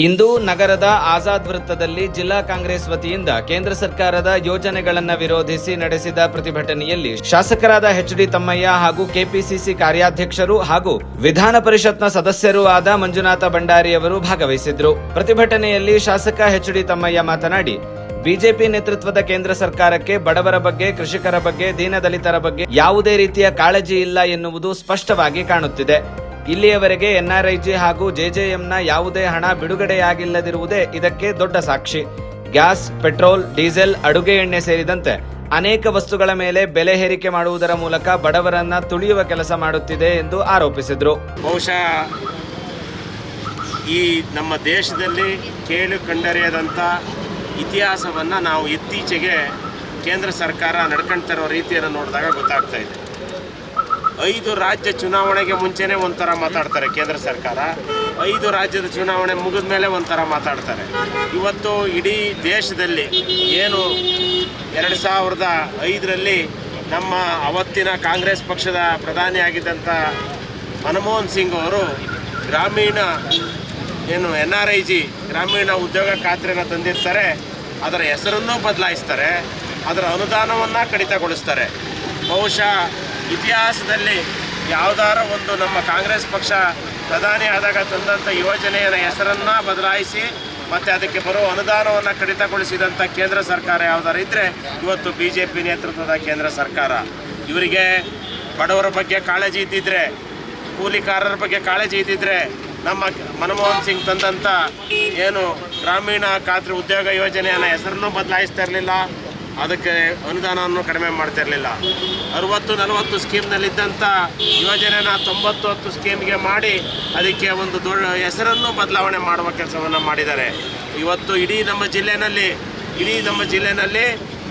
ಇಂದು ನಗರದ ಆಜಾದ್ ವೃತ್ತದಲ್ಲಿ ಜಿಲ್ಲಾ ಕಾಂಗ್ರೆಸ್ ವತಿಯಿಂದ ಕೇಂದ್ರ ಸರ್ಕಾರದ ಯೋಜನೆಗಳನ್ನು ವಿರೋಧಿಸಿ ನಡೆಸಿದ ಪ್ರತಿಭಟನೆಯಲ್ಲಿ ಶಾಸಕರಾದ ಎಚ್.ಡಿ. ತಮ್ಮಯ್ಯ ಹಾಗೂ ಕೆಪಿಸಿಸಿ ಕಾರ್ಯಾಧ್ಯಕ್ಷರು ಹಾಗೂ ವಿಧಾನ ಪರಿಷತ್ನ ಸದಸ್ಯರೂ ಆದ ಮಂಜುನಾಥ ಭಂಡಾರಿಯವರು ಭಾಗವಹಿಸಿದ್ರು. ಪ್ರತಿಭಟನೆಯಲ್ಲಿ ಶಾಸಕ ಎಚ್.ಡಿ. ತಮ್ಮಯ್ಯ ಮಾತನಾಡಿ, ಬಿಜೆಪಿ ನೇತೃತ್ವದ ಕೇಂದ್ರ ಸರ್ಕಾರಕ್ಕೆ ಬಡವರ ಬಗ್ಗೆ, ಕೃಷಿಕರ ಬಗ್ಗೆ, ದೀನದಲಿತರ ಬಗ್ಗೆ ಯಾವುದೇ ರೀತಿಯ ಕಾಳಜಿ ಇಲ್ಲ ಎನ್ನುವುದು ಸ್ಪಷ್ಟವಾಗಿ ಕಾಣುತ್ತಿದೆ. ಇಲ್ಲಿಯವರೆಗೆ ಎನ್ಆರ್ಐಜಿ ಹಾಗೂ ಜೆಜೆಎಂನ ಯಾವುದೇ ಹಣ ಬಿಡುಗಡೆಯಾಗಿಲ್ಲದಿರುವುದೇ ಇದಕ್ಕೆ ದೊಡ್ಡ ಸಾಕ್ಷಿ. ಗ್ಯಾಸ್, ಪೆಟ್ರೋಲ್, ಡೀಸೆಲ್, ಅಡುಗೆ ಎಣ್ಣೆ ಸೇರಿದಂತೆ ಅನೇಕ ವಸ್ತುಗಳ ಮೇಲೆ ಬೆಲೆ ಏರಿಕೆ ಮಾಡುವುದರ ಮೂಲಕ ಬಡವರನ್ನ ತುಳಿಯುವ ಕೆಲಸ ಮಾಡುತ್ತಿದೆ ಎಂದು ಆರೋಪಿಸಿದರು. ಬಹುಶಃ ಈ ನಮ್ಮ ದೇಶದಲ್ಲಿ ಕೇಳು ಕಂಡರಿಯದಂಥ ಇತಿಹಾಸವನ್ನು ನಾವು ಇತ್ತೀಚೆಗೆ ಕೇಂದ್ರ ಸರ್ಕಾರ ನಡ್ಕೊಳ್ತಿರೋ ರೀತಿಯನ್ನು ನೋಡಿದಾಗ ಗೊತ್ತಾಗ್ತಾ ಇದೆ. 5 ರಾಜ್ಯ ಚುನಾವಣೆಗೆ ಮುಂಚೆನೇ ಒಂಥರ ಮಾತಾಡ್ತಾರೆ ಕೇಂದ್ರ ಸರ್ಕಾರ, 5 ರಾಜ್ಯದ ಚುನಾವಣೆ ಮುಗಿದ ಮೇಲೆ ಒಂಥರ ಮಾತಾಡ್ತಾರೆ. ಇವತ್ತು ಇಡೀ ದೇಶದಲ್ಲಿ ಏನು 2005ರಲ್ಲಿ ನಮ್ಮ ಅವತ್ತಿನ ಕಾಂಗ್ರೆಸ್ ಪಕ್ಷದ ಪ್ರಧಾನಿಯಾಗಿದ್ದಂಥ ಮನಮೋಹನ್ ಸಿಂಗ್ ಅವರು ಗ್ರಾಮೀಣ ಏನು ಎನ್ಆರ್ಐಜಿ ಗ್ರಾಮೀಣ ಉದ್ಯೋಗ ಖಾತ್ರಿಯನ್ನು ತಂದಿರ್ತಾರೆ. ಅದರ ಹೆಸರನ್ನು ಬದಲಾಯಿಸ್ತಾರೆ, ಅದರ ಅನುದಾನವನ್ನು ಕಡಿತಗೊಳಿಸ್ತಾರೆ. ಬಹುಶಃ ಇತಿಹಾಸದಲ್ಲಿ ಯಾವುದಾರ ಒಂದು ನಮ್ಮ ಕಾಂಗ್ರೆಸ್ ಪಕ್ಷ ಪ್ರಧಾನಿ ಆದಾಗ ತಂದಂಥ ಯೋಜನೆಯ ಹೆಸರನ್ನು ಬದಲಾಯಿಸಿ ಮತ್ತು ಅದಕ್ಕೆ ಬರುವ ಅನುದಾನವನ್ನು ಕಡಿತಗೊಳಿಸಿದಂಥ ಕೇಂದ್ರ ಸರ್ಕಾರ ಯಾವುದಾರು ಇದ್ದರೆ ಇವತ್ತು BJP ನೇತೃತ್ವದ ಕೇಂದ್ರ ಸರ್ಕಾರ. ಇವರಿಗೆ ಬಡವರ ಬಗ್ಗೆ ಕಾಳಜಿ ಇದ್ದಿದ್ರೆ, ಕೂಲಿಕಾರರ ಬಗ್ಗೆ ಕಾಳಜಿ ಇದ್ದಿದ್ರೆ ನಮ್ಮ ಮನಮೋಹನ್ ಸಿಂಗ್ ತಂದಂಥ ಏನು ಗ್ರಾಮೀಣ ಖಾತ್ರಿ ಉದ್ಯೋಗ ಯೋಜನೆಯನ್ನು ಹೆಸರನ್ನು ಬದಲಾಯಿಸ್ತಾ ಇರಲಿಲ್ಲ, ಅದಕ್ಕೆ ಅನುದಾನವನ್ನು ಕಡಿಮೆ ಮಾಡ್ತಾ ಇರಲಿಲ್ಲ. 60-40 ಸ್ಕೀಮ್ನಲ್ಲಿದ್ದಂಥ ಯೋಜನೆನ 90-10 ಸ್ಕೀಮ್ಗೆ ಮಾಡಿ ಅದಕ್ಕೆ ಒಂದು ದೊಡ್ಡ ಹೆಸರನ್ನು ಬದಲಾವಣೆ ಮಾಡುವ ಕೆಲಸವನ್ನು ಮಾಡಿದ್ದಾರೆ. ಇವತ್ತು ಇಡೀ ನಮ್ಮ ಜಿಲ್ಲೆಯಲ್ಲಿ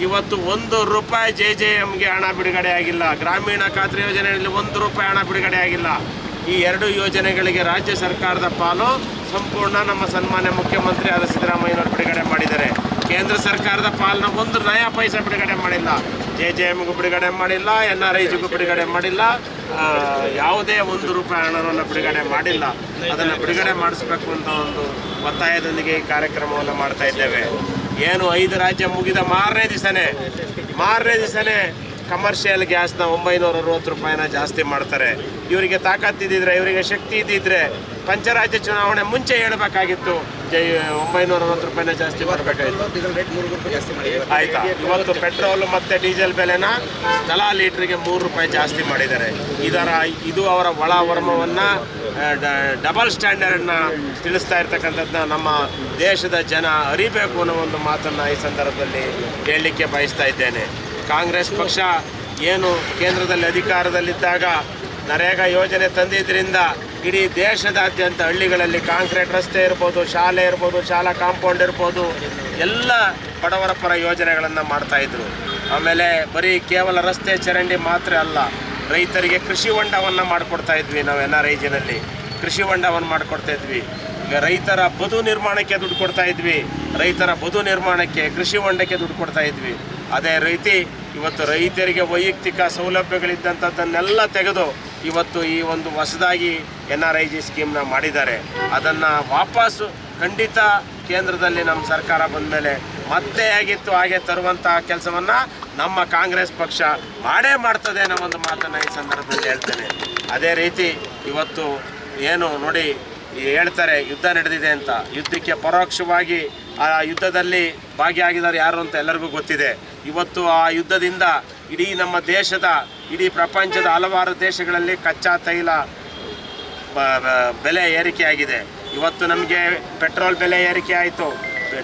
ಇವತ್ತು ₹1 ಜೆಜೆಎಂಗೆ ಹಣ ಬಿಡುಗಡೆ ಆಗಿಲ್ಲ. ಗ್ರಾಮೀಣ ಖಾತ್ರಿ ಯೋಜನೆಯಲ್ಲಿ ₹1 ಹಣ ಬಿಡುಗಡೆ ಆಗಿಲ್ಲ. ಈ 2 ಯೋಜನೆಗಳಿಗೆ ರಾಜ್ಯ ಸರ್ಕಾರದ ಪಾಲು ಸಂಪೂರ್ಣ ನಮ್ಮ ಸನ್ಮಾನ್ಯ ಮುಖ್ಯಮಂತ್ರಿ ಆದ ಸಿದ್ದರಾಮಯ್ಯನವರು ಬಿಡುಗಡೆ ಮಾಡಿದ್ದಾರೆ. ಕೇಂದ್ರ ಸರ್ಕಾರದ ಪಾಲನ್ನ 1 ನಯಾ ಪೈಸೆ ಬಿಡುಗಡೆ ಮಾಡಿಲ್ಲ. ಜೆಜೆಎಮ್ಗೂ ಬಿಡುಗಡೆ ಮಾಡಿಲ್ಲ, ಎನ್ಆರ್ಐಜಿಗೂ ಬಿಡುಗಡೆ ಮಾಡಿಲ್ಲ, ಯಾವುದೇ ₹1 ಹಣವನ್ನು ಬಿಡುಗಡೆ ಮಾಡಿಲ್ಲ. ಅದನ್ನು ಬಿಡುಗಡೆ ಮಾಡಿಸ್ಬೇಕು ಅಂತ ಒಂದು ಒತ್ತಾಯದೊಂದಿಗೆ ಈ ಕಾರ್ಯಕ್ರಮವನ್ನು ಮಾಡ್ತಾ ಇದ್ದೇವೆ. ಏನು 5 ರಾಜ್ಯ ಮುಗಿದ ಮಾರನೇ ದಿವಸನೇ ಕಮರ್ಷಿಯಲ್ ಗ್ಯಾಸ್ನ ₹960 ಜಾಸ್ತಿ ಮಾಡ್ತಾರೆ. ಇವರಿಗೆ ತಾಕತ್ತಿದ್ದಿದ್ರೆ, ಇವರಿಗೆ ಶಕ್ತಿ ಇದ್ದಿದ್ರೆ ಪಂಚರಾಜ್ಯ ಚುನಾವಣೆ ಮುಂಚೆ ಹೇಳಬೇಕಾಗಿತ್ತು. ₹960 ಜಾಸ್ತಿ ಮಾಡಬೇಕಾಗಿತ್ತು. ಆಯ್ತಾ? ಇವತ್ತು ಪೆಟ್ರೋಲ್ ಮತ್ತು ಡೀಸೆಲ್ ಬೆಲೆನ ತಲಾ ಲೀಟ್ರಿಗೆ ₹3 ಜಾಸ್ತಿ ಮಾಡಿದ್ದಾರೆ. ಇದು ಅವರ ಒಳ ವರ್ಮವನ್ನು ಡಬಲ್ ಸ್ಟ್ಯಾಂಡರ್ಡ್ನ ತಿಳಿಸ್ತಾ ಇರ್ತಕ್ಕಂಥದ್ದನ್ನ ನಮ್ಮ ದೇಶದ ಜನ ಅರಿಬೇಕು ಅನ್ನೋ ಒಂದು ಮಾತನ್ನು ಈ ಸಂದರ್ಭದಲ್ಲಿ ಹೇಳಲಿಕ್ಕೆ ಬಯಸ್ತಾ ಇದ್ದೇನೆ. ಕಾಂಗ್ರೆಸ್ ಪಕ್ಷ ಏನು ಕೇಂದ್ರದಲ್ಲಿ ಅಧಿಕಾರದಲ್ಲಿದ್ದಾಗ ನರೇಗಾ ಯೋಜನೆ ತಂದಿದ್ದರಿಂದ ಇಡೀ ದೇಶದಾದ್ಯಂತ ಹಳ್ಳಿಗಳಲ್ಲಿ ಕಾಂಕ್ರೀಟ್ ರಸ್ತೆ ಇರ್ಬೋದು, ಶಾಲೆ ಇರ್ಬೋದು, ಶಾಲಾ ಕಾಂಪೌಂಡ್ ಇರ್ಬೋದು, ಎಲ್ಲ ಬಡವರ ಪರ ಯೋಜನೆಗಳನ್ನು ಮಾಡ್ತಾಯಿದ್ರು. ಆಮೇಲೆ ಬರೀ ಕೇವಲ ರಸ್ತೆ ಚರಂಡಿ ಮಾತ್ರ ಅಲ್ಲ, ರೈತರಿಗೆ ಕೃಷಿ ಹೊಂಡವನ್ನು ಮಾಡಿಕೊಡ್ತಾ ಇದ್ವಿ. ನಾವು NRIಜಿನಲ್ಲಿ ಕೃಷಿ ಹೊಂಡವನ್ನು ಮಾಡಿಕೊಡ್ತಾ ಇದ್ವಿ. ಈಗ ರೈತರ ಬದು ನಿರ್ಮಾಣಕ್ಕೆ ದುಡ್ಡು ಕೊಡ್ತಾ ಇದ್ವಿ. ಕೃಷಿ ಹೊಂಡಕ್ಕೆ ದುಡ್ಡು ಕೊಡ್ತಾ ಇದ್ವಿ. ಅದೇ ರೀತಿ ಇವತ್ತು ರೈತರಿಗೆ ವೈಯಕ್ತಿಕ ಸೌಲಭ್ಯಗಳಿದ್ದಂಥದ್ದನ್ನೆಲ್ಲ ತೆಗೆದು ಇವತ್ತು ಈ ಒಂದು ಹೊಸದಾಗಿ NRIಜಿ ಸ್ಕೀಮ್ನ ಮಾಡಿದ್ದಾರೆ. ಅದನ್ನು ವಾಪಸ್ಸು ಖಂಡಿತ ಕೇಂದ್ರದಲ್ಲಿ ನಮ್ಮ ಸರ್ಕಾರ ಬಂದ ಮೇಲೆ ಮತ್ತೆ ಹೇಗಿತ್ತು ಹಾಗೆ ತರುವಂಥ ಕೆಲಸವನ್ನು ನಮ್ಮ ಕಾಂಗ್ರೆಸ್ ಪಕ್ಷ ಮಾಡೇ ಮಾಡ್ತದೆ ಅನ್ನೋ ಒಂದು ಮಾತನ್ನು ಈ ಸಂದರ್ಭದಲ್ಲಿ ಹೇಳ್ತೇನೆ. ಅದೇ ರೀತಿ ಇವತ್ತು ಏನು ನೋಡಿ ಹೇಳ್ತಾರೆ ಯುದ್ಧ ನಡೆದಿದೆ ಅಂತ. ಯುದ್ಧಕ್ಕೆ ಪರೋಕ್ಷವಾಗಿ ಆ ಯುದ್ಧದಲ್ಲಿ ಭಾಗಿಯಾಗಿದ್ದಾರೆ ಯಾರು ಅಂತ ಎಲ್ಲರಿಗೂ ಗೊತ್ತಿದೆ. ಇವತ್ತು ಆ ಯುದ್ಧದಿಂದ ಇಡೀ ಪ್ರಪಂಚದ ಹಲವಾರು ದೇಶಗಳಲ್ಲಿ ಕಚ್ಚಾ ತೈಲ ಬೆಲೆ ಏರಿಕೆಯಾಗಿದೆ. ಇವತ್ತು ನಮಗೆ ಪೆಟ್ರೋಲ್ ಬೆಲೆ ಏರಿಕೆ ಆಯಿತು,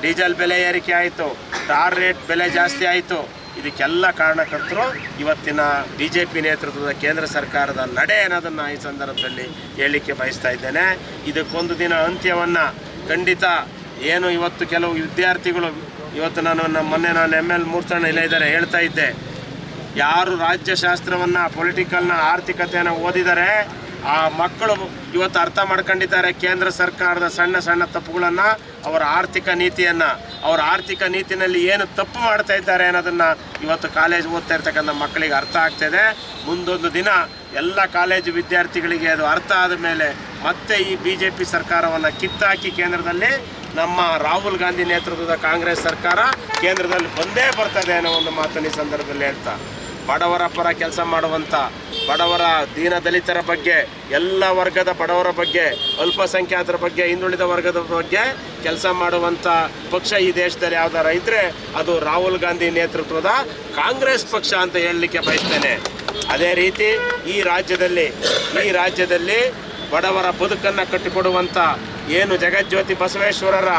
ಡೀಸೆಲ್ ಬೆಲೆ ಏರಿಕೆ ಆಯಿತು, ಟಾರ್ ರೇಟ್ ಬೆಲೆ ಜಾಸ್ತಿ ಆಯಿತು. ಇದಕ್ಕೆಲ್ಲ ಕಾರಣಕರ್ತರು ಇವತ್ತಿನ BJP ನೇತೃತ್ವದ ಕೇಂದ್ರ ಸರ್ಕಾರದ ನಡೆ ಅನ್ನೋದನ್ನು ಈ ಸಂದರ್ಭದಲ್ಲಿ ಹೇಳಲಿಕ್ಕೆ ಬಯಸ್ತಾ ಇದ್ದೇನೆ. ಇದಕ್ಕೊಂದು ದಿನ ಅಂತ್ಯವನ್ನು ಖಂಡಿತ ಏನು ಇವತ್ತು ಕೆಲವು ವಿದ್ಯಾರ್ಥಿಗಳು ಇವತ್ತು ಮೊನ್ನೆ ನಾನು ML ಮೂರ್ತಣ್ಣ ಇಲ್ಲ ಇದ್ದಾರೆ ಹೇಳ್ತಾ ಇದ್ದೆ, ಯಾರು ರಾಜ್ಯಶಾಸ್ತ್ರವನ್ನು ಪೊಲಿಟಿಕಲ್ನ ಆರ್ಥಿಕತೆಯನ್ನು ಓದಿದರೆ ಆ ಮಕ್ಕಳು ಇವತ್ತು ಅರ್ಥ ಮಾಡ್ಕೊಂಡಿದ್ದಾರೆ ಕೇಂದ್ರ ಸರ್ಕಾರದ ಸಣ್ಣ ತಪ್ಪುಗಳನ್ನು, ಅವರ ಆರ್ಥಿಕ ನೀತಿನಲ್ಲಿ ಏನು ತಪ್ಪು ಮಾಡ್ತಾ ಇದ್ದಾರೆ ಅನ್ನೋದನ್ನು ಇವತ್ತು ಕಾಲೇಜ್ ಓದ್ತಾ ಇರ್ತಕ್ಕಂಥ ಮಕ್ಕಳಿಗೆ ಅರ್ಥ ಆಗ್ತಾಯಿದೆ. ಮುಂದೊಂದು ದಿನ ಎಲ್ಲ ಕಾಲೇಜು ವಿದ್ಯಾರ್ಥಿಗಳಿಗೆ ಅದು ಅರ್ಥ ಆದ ಮೇಲೆ ಮತ್ತೆ ಈ BJP ಸರ್ಕಾರವನ್ನು ಕಿತ್ತಾಕಿ ಕೇಂದ್ರದಲ್ಲಿ ನಮ್ಮ ರಾಹುಲ್ ಗಾಂಧಿ ನೇತೃತ್ವದ ಕಾಂಗ್ರೆಸ್ ಸರ್ಕಾರ ಕೇಂದ್ರದಲ್ಲಿ ಬಂದೇ ಬರ್ತದೆ ಅನ್ನೋ ಒಂದು ಮಾತನ್ನು ಈ ಸಂದರ್ಭದಲ್ಲಿ ಹೇಳ್ತಾ, ಬಡವರ ಪರ ಕೆಲಸ ಮಾಡುವಂಥ, ಬಡವರ ದೀನದಲಿತರ ಬಗ್ಗೆ, ಎಲ್ಲ ವರ್ಗದ ಬಡವರ ಬಗ್ಗೆ, ಅಲ್ಪಸಂಖ್ಯಾತರ ಬಗ್ಗೆ, ಹಿಂದುಳಿದ ವರ್ಗದ ಬಗ್ಗೆ ಕೆಲಸ ಮಾಡುವಂಥ ಪಕ್ಷ ಈ ದೇಶದಲ್ಲಿ ಯಾವ್ದಾರ ಇದ್ದರೆ ಅದು ರಾಹುಲ್ ಗಾಂಧಿ ನೇತೃತ್ವದ ಕಾಂಗ್ರೆಸ್ ಪಕ್ಷ ಅಂತ ಹೇಳಲಿಕ್ಕೆ ಬಯಸ್ತೇನೆ. ಅದೇ ರೀತಿ ಈ ರಾಜ್ಯದಲ್ಲಿ ಬಡವರ ಬದುಕನ್ನು ಕಟ್ಟಿಕೊಡುವಂಥ ಏನು ಜಗಜ್ಯೋತಿ ಬಸವೇಶ್ವರರ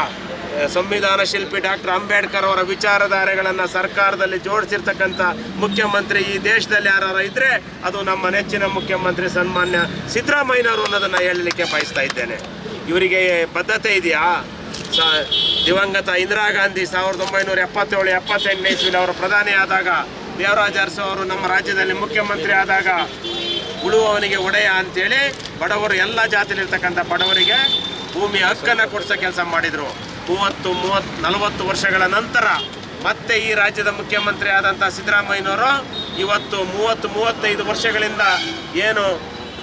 ಸಂವಿಧಾನ ಶಿಲ್ಪಿ ಡಾಕ್ಟರ್ ಅಂಬೇಡ್ಕರ್ ಅವರ ವಿಚಾರಧಾರೆಗಳನ್ನು ಸರ್ಕಾರದಲ್ಲಿ ಜೋಡಿಸಿರ್ತಕ್ಕಂಥ ಮುಖ್ಯಮಂತ್ರಿ ಈ ದೇಶದಲ್ಲಿ ಯಾರು ಇದ್ದರೆ ಅದು ನಮ್ಮ ನೆಚ್ಚಿನ ಮುಖ್ಯಮಂತ್ರಿ ಸನ್ಮಾನ್ಯ ಸಿದ್ದರಾಮಯ್ಯನವರು ಅನ್ನೋದನ್ನು ಹೇಳಲಿಕ್ಕೆ ಬಯಸ್ತಾ ಇದ್ದೇನೆ. ಇವರಿಗೆ ಬದ್ಧತೆ ಇದೆಯಾ? ದಿವಂಗತ ಇಂದಿರಾ ಗಾಂಧಿ 1977-78 ಇಸ್ವಿಲಿ ಅವರು ಪ್ರಧಾನಿ ಆದಾಗ, ದೇವರಾಜ ಅರಸು ಅವರು ನಮ್ಮ ರಾಜ್ಯದಲ್ಲಿ ಮುಖ್ಯಮಂತ್ರಿ ಆದಾಗ ಉಳುವವನಿಗೆ ಒಡೆಯ ಅಂತೇಳಿ ಬಡವರು ಎಲ್ಲ ಜಾತಿಲಿರ್ತಕ್ಕಂಥ ಬಡವರಿಗೆ ಭೂಮಿ ಹಕ್ಕನ್ನು ಕೊಡಿಸೋ ಕೆಲಸ ಮಾಡಿದರು. 30-40 ವರ್ಷಗಳ ನಂತರ ಮತ್ತೆ ಈ ರಾಜ್ಯದ ಮುಖ್ಯಮಂತ್ರಿ ಆದಂಥ ಸಿದ್ದರಾಮಯ್ಯನವರು ಇವತ್ತು 30-35 ವರ್ಷಗಳಿಂದ ಏನು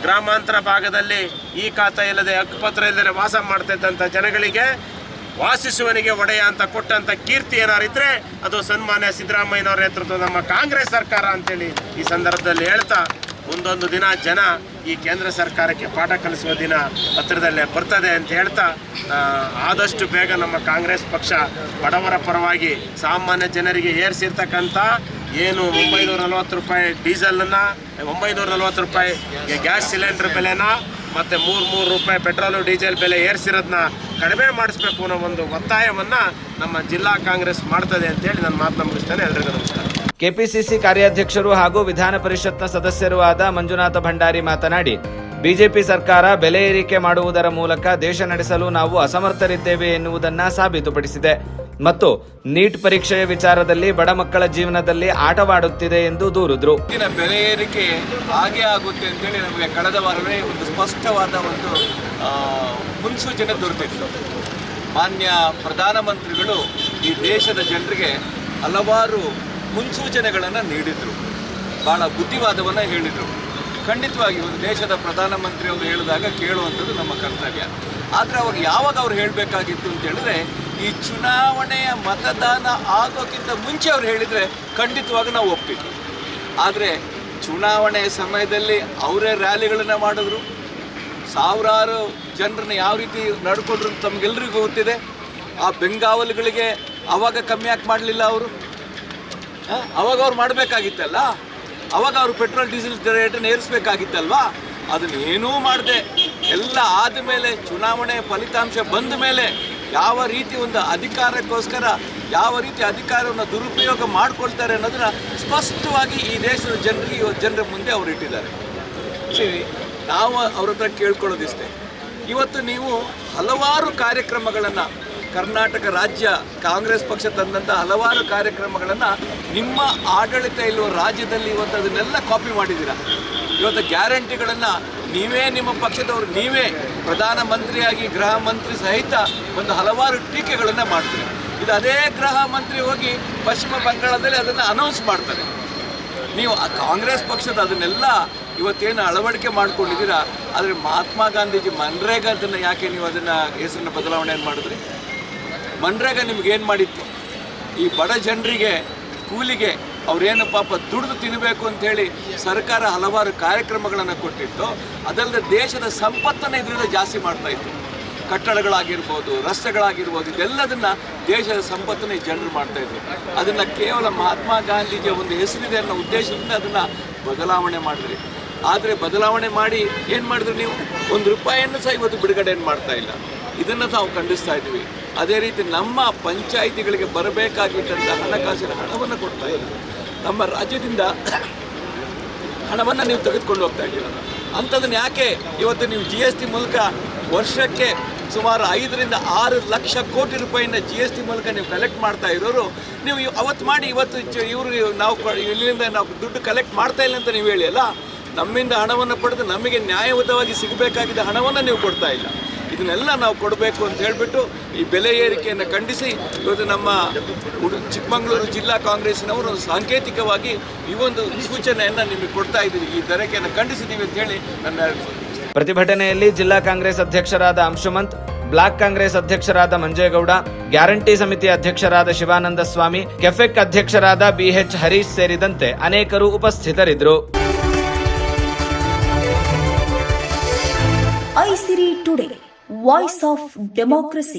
ಗ್ರಾಮಾಂತರ ಭಾಗದಲ್ಲಿ ಈ ಖಾತಾ ಇಲ್ಲದೆ ಹಕ್ಕುಪತ್ರ ಇಲ್ಲದೆ ವಾಸ ಮಾಡ್ತಿದ್ದಂಥ ಜನಗಳಿಗೆ ವಾಸಿಸುವನಿಗೆ ಒಡೆಯ ಅಂತ ಕೊಟ್ಟಂಥ ಕೀರ್ತಿ ಏನಾರಿದ್ರೆ ಅದು ಸನ್ಮಾನ್ಯ ಸಿದ್ದರಾಮಯ್ಯನವರ ನೇತೃತ್ವದ ನಮ್ಮ ಕಾಂಗ್ರೆಸ್ ಸರ್ಕಾರ ಅಂತೇಳಿ ಈ ಸಂದರ್ಭದಲ್ಲಿ ಹೇಳ್ತಾ, ಮುಂದೊಂದು ದಿನ ಜನ ಈ ಕೇಂದ್ರ ಸರ್ಕಾರಕ್ಕೆ ಪಾಠ ಕಲಿಸುವ ದಿನ ಹತ್ತಿರದಲ್ಲೇ ಬರ್ತದೆ ಅಂತ ಹೇಳ್ತಾ, ಆದಷ್ಟು ಬೇಗ ನಮ್ಮ ಕಾಂಗ್ರೆಸ್ ಪಕ್ಷ ಬಡವರ ಪರವಾಗಿ ಸಾಮಾನ್ಯ ಜನರಿಗೆ ಏರಿಸಿರ್ತಕ್ಕಂಥ ಏನು 940 ರೂಪಾಯಿ ಡೀಸೆಲನ್ನು, 940 ರೂಪಾಯಿ ಗ್ಯಾಸ್ ಸಿಲಿಂಡರ್ ಬೆಲೆನ ಮತ್ತು 3 ರೂಪಾಯಿ ಪೆಟ್ರೋಲು ಡೀಸೆಲ್ ಬೆಲೆ ಏರಿಸಿರೋದನ್ನ ಕಡಿಮೆ ಮಾಡಿಸ್ಬೇಕು ಅನ್ನೋ ಒಂದು ಒತ್ತಾಯವನ್ನು ನಮ್ಮ ಜಿಲ್ಲಾ ಕಾಂಗ್ರೆಸ್ ಮಾಡ್ತದೆ ಅಂತೇಳಿ ನನ್ನ ಮಾತನ್ನ ಮುಗಿಸ್ತೇನೆ. ಎಲ್ರಿಗೂ ನಮಸ್ಕಾರ. ಕೆಪಿಸಿಸಿ ಕಾರ್ಯಾಧ್ಯಕ್ಷರು ಹಾಗೂ ವಿಧಾನ ಪರಿಷತ್ನ ಸದಸ್ಯರೂ ಆದ ಮಂಜುನಾಥ ಭಂಡಾರಿ ಮಾತನಾಡಿ, ಬಿಜೆಪಿ ಸರ್ಕಾರ ಬೆಲೆ ಏರಿಕೆ ಮಾಡುವುದರ ಮೂಲಕ ದೇಶ ನಡೆಸಲು ನಾವು ಅಸಮರ್ಥರಿದ್ದೇವೆ ಎನ್ನುವುದನ್ನು ಸಾಬೀತುಪಡಿಸಿದೆ ಮತ್ತು ನೀಟ್ ಪರೀಕ್ಷೆಯ ವಿಚಾರದಲ್ಲಿ ಬಡ ಮಕ್ಕಳ ಜೀವನದಲ್ಲಿ ಆಟವಾಡುತ್ತಿದೆ ಎಂದು ದೂರಿದ್ರು. ಬೆಲೆ ಏರಿಕೆ ಹಾಗೆ ಆಗುತ್ತೆ ಅಂತೇಳಿ ನಮಗೆ ಕಳೆದ ವಾರವೇ ಒಂದು ಸ್ಪಷ್ಟವಾದ ಒಂದು ಮುನ್ಸೂಚನೆ ದೊರೆತಿತ್ತು. ಮಾನ್ಯ ಪ್ರಧಾನಮಂತ್ರಿಗಳು ಈ ದೇಶದ ಜನರಿಗೆ ಹಲವಾರು ಮುನ್ಸೂಚನೆಗಳನ್ನು ನೀಡಿದರು, ಭಾಳ ಬುದ್ಧಿವಾದವನ್ನು ಹೇಳಿದರು. ಖಂಡಿತವಾಗಿ ಒಂದು ದೇಶದ ಪ್ರಧಾನಮಂತ್ರಿ ಅವರು ಹೇಳಿದಾಗ ಕೇಳುವಂಥದ್ದು ನಮ್ಮ ಕರ್ತವ್ಯ. ಆದರೆ ಅವಾಗ ಯಾವಾಗ ಅವ್ರು ಹೇಳಬೇಕಾಗಿತ್ತು ಅಂತ ಹೇಳಿದ್ರೆ, ಈ ಚುನಾವಣೆಯ ಮತದಾನ ಆಗೋಕ್ಕಿಂತ ಮುಂಚೆ ಅವ್ರು ಹೇಳಿದರೆ ಖಂಡಿತವಾಗಿ ನಾವು ಒಪ್ತಿದ್ವಿ. ಆದರೆ ಚುನಾವಣೆಯ ಸಮಯದಲ್ಲಿ ಅವರೇ ರ್ಯಾಲಿಗಳನ್ನು ಮಾಡಿದ್ರು, ಸಾವಿರಾರು ಜನರನ್ನ ಯಾವ ರೀತಿ ನಡ್ಕೊಂಡ್ರು ತಮಗೆಲ್ಲರಿಗೂ ಗೊತ್ತಿದೆ. ಆ ಬೆಂಗಾವಲುಗಳಿಗೆ ಆವಾಗ ಕಮ್ಮಿ ಯಾಕೆ ಮಾಡಲಿಲ್ಲ ಅವರು? ಅವಾಗ ಅವ್ರು ಮಾಡಬೇಕಾಗಿತ್ತಲ್ಲ, ಅವಾಗ ಅವರು ಪೆಟ್ರೋಲ್ ಡೀಸೆಲ್ ರೇಟನ್ನು ಏರಿಸಬೇಕಾಗಿತ್ತಲ್ವಾ? ಅದನ್ನೇನೂ ಮಾಡದೆ ಎಲ್ಲ ಆದಮೇಲೆ ಚುನಾವಣೆ ಫಲಿತಾಂಶ ಬಂದ ಮೇಲೆ ಯಾವ ರೀತಿ ಒಂದು ಅಧಿಕಾರಕ್ಕೋಸ್ಕರ ಯಾವ ರೀತಿ ಅಧಿಕಾರವನ್ನು ದುರುಪಯೋಗ ಮಾಡಿಕೊಳ್ತಾರೆ ಅನ್ನೋದನ್ನು ಸ್ಪಷ್ಟವಾಗಿ ಈ ದೇಶದ ಜನರ ಮುಂದೆ ಅವರು ಇಟ್ಟಿದ್ದಾರೆ. ಸರಿ, ನಾವು ಅವ್ರ ಹತ್ರ ಕೇಳ್ಕೊಳ್ಳೋದಿಷ್ಟೇ, ಇವತ್ತು ನೀವು ಹಲವಾರು ಕಾರ್ಯಕ್ರಮಗಳನ್ನು ಕರ್ನಾಟಕ ರಾಜ್ಯ ಕಾಂಗ್ರೆಸ್ ಪಕ್ಷ ತಂದಂಥ ಹಲವಾರು ಕಾರ್ಯಕ್ರಮಗಳನ್ನು ನಿಮ್ಮ ಆಡಳಿತ ಇಲ್ಲವ ರಾಜ್ಯದಲ್ಲಿ ಇವತ್ತು ಅದನ್ನೆಲ್ಲ ಕಾಪಿ ಮಾಡಿದ್ದೀರಾ. ಇವತ್ತು ಗ್ಯಾರಂಟಿಗಳನ್ನು ನೀವೇ ನಿಮ್ಮ ಪಕ್ಷದವರು ನೀವೇ ಪ್ರಧಾನಮಂತ್ರಿಯಾಗಿ ಗೃಹ ಮಂತ್ರಿ ಸಹಿತ ಒಂದು ಹಲವಾರು ಟೀಕೆಗಳನ್ನು ಮಾಡ್ತೀರಿ. ಇದು ಅದೇ ಗೃಹ ಮಂತ್ರಿ ಹೋಗಿ ಪಶ್ಚಿಮ ಬಂಗಾಳದಲ್ಲಿ ಅದನ್ನು ಅನೌನ್ಸ್ ಮಾಡ್ತಾರೆ. ನೀವು ಕಾಂಗ್ರೆಸ್ ಪಕ್ಷದ ಅದನ್ನೆಲ್ಲ ಇವತ್ತೇನು ಅಳವಡಿಕೆ ಮಾಡ್ಕೊಂಡಿದ್ದೀರಾ. ಆದರೆ ಮಹಾತ್ಮ ಗಾಂಧೀಜಿ ಮನ್ರೇಗಾದನ್ನು ಯಾಕೆ ನೀವು ಅದನ್ನು ಹೆಸರನ್ನು ಬದಲಾವಣೆ ಮಾಡಿದ್ರಿ? ಮನ್ರೇಗಾ ನಿಮಗೇನು ಮಾಡಿತ್ತು? ಈ ಬಡ ಜನರಿಗೆ ಕೂಲಿಗೆ ಅವರೇನು ಪಾಪ ದುಡಿದು ತಿನ್ನಬೇಕು ಅಂಥೇಳಿ ಸರ್ಕಾರ ಹಲವಾರು ಕಾರ್ಯಕ್ರಮಗಳನ್ನು ಕೊಟ್ಟಿತ್ತು. ಅದಲ್ಲದೆ ದೇಶದ ಸಂಪತ್ತನ್ನು ಇದರಿಂದ ಜಾಸ್ತಿ ಮಾಡ್ತಾಯಿತ್ತು. ಕಟ್ಟಡಗಳಾಗಿರ್ಬೋದು, ರಸ್ತೆಗಳಾಗಿರ್ಬೋದು, ಇದೆಲ್ಲದನ್ನು ದೇಶದ ಸಂಪತ್ತನ್ನು ಜನರು ಮಾಡ್ತಾಯಿದ್ರು. ಅದನ್ನು ಕೇವಲ ಮಹಾತ್ಮ ಗಾಂಧೀಜಿಯ ಒಂದು ಹೆಸರಿದೆ ಅನ್ನೋ ಉದ್ದೇಶದಿಂದ ಅದನ್ನು ಬದಲಾವಣೆ ಮಾಡಿದ್ರಿ. ಆದರೆ ಬದಲಾವಣೆ ಮಾಡಿ ಏನು ಮಾಡಿದ್ರಿ ನೀವು? ₹1 ಸಹ ಇವತ್ತು ಬಿಡುಗಡೆಯನ್ನು ಮಾಡ್ತಾ ಇಲ್ಲ. ಇದನ್ನು ನಾವು ಖಂಡಿಸ್ತಾ ಇದ್ದೀವಿ. ಅದೇ ರೀತಿ ನಮ್ಮ ಪಂಚಾಯಿತಿಗಳಿಗೆ ಬರಬೇಕಾಗಿದ್ದಂಥ ಹಣಕಾಸಿನ ಹಣವನ್ನು ಕೊಡ್ತಾ ಇಲ್ಲ. ನಮ್ಮ ರಾಜ್ಯದಿಂದ ಹಣವನ್ನು ನೀವು ತೆಗೆದುಕೊಂಡು ಹೋಗ್ತಾ ಇದ್ದೀರ. ಅಂಥದ್ದನ್ನು ಯಾಕೆ ಇವತ್ತು ನೀವು GST ಮೂಲಕ ವರ್ಷಕ್ಕೆ ಸುಮಾರು 5 ರಿಂದ 6 ಲಕ್ಷ ಕೋಟಿ ರೂಪಾಯಿನ GST ಮೂಲಕ ನೀವು ಕಲೆಕ್ಟ್ ಮಾಡ್ತಾ ಇರೋರು, ನೀವು ಅವತ್ತು ಮಾಡಿ ಇವತ್ತು ಇವರು ನಾವು ಇಲ್ಲಿಂದ ನಾವು ದುಡ್ಡು ಕಲೆಕ್ಟ್ ಮಾಡ್ತಾ ಇಲ್ಲ ಅಂತ ನೀವು ಹೇಳಿ ಅಲ್ಲ. ನಮ್ಮಿಂದ ಹಣವನ್ನು ಪಡೆದು ನಮಗೆ ನ್ಯಾಯಯುತವಾಗಿ ಸಿಗಬೇಕಾಗಿದ್ದ ಹಣವನ್ನು ನೀವು ಕೊಡ್ತಾ ಇಲ್ಲ. ಇದನ್ನೆಲ್ಲ ನಾವು ಕೊಡಬೇಕು ಅಂತ ಹೇಳಿಬಿಟ್ಟು ಈ ಬೆಲೆ ಏರಿಕೆಯನ್ನು ಖಂಡಿಸಿ ಇವತ್ತು ನಮ್ಮ ಚಿಕ್ಕಮಗಳೂರು ಜಿಲ್ಲಾ ಕಾಂಗ್ರೆಸ್ಸಿನವರು ಒಂದು ಸಾಂಕೇತಿಕವಾಗಿ ಈ ಒಂದು ಸೂಚನೆಯನ್ನು ನಿಮಗೆ ಕೊಡ್ತಾ ಇದ್ದೀವಿ. ಈ ದರಕೆಯನ್ನು ಖಂಡಿಸಿದ್ದೀವಿ ಅಂತ ಹೇಳಿ ನನ್ನ ಪ್ರತಿಭಟನೆಯಲ್ಲಿ ಜಿಲ್ಲಾ ಕಾಂಗ್ರೆಸ್ ಅಧ್ಯಕ್ಷರಾದ ಅಂಶುಮಂತ್, ಬ್ಲಾಕ್ ಕಾಂಗ್ರೆಸ್ ಅಧ್ಯಕ್ಷರಾದ ಮಂಜೇಗೌಡ, ಗ್ಯಾರಂಟಿ ಸಮಿತಿ ಅಧ್ಯಕ್ಷರಾದ ಶಿವಾನಂದ ಸ್ವಾಮಿ, ಕೆಫೆಕ್ ಅಧ್ಯಕ್ಷರಾದ ಬಿಎಚ್ ಹರೀಶ್ ಸೇರಿದಂತೆ ಅನೇಕರು ಉಪಸ್ಥಿತರಿದ್ದರು. ಐಸಿರಿ ಟುಡೇ, ವಾಯ್ಸ್ ಆಫ್ ಡೆಮೋಕ್ರಸಿ.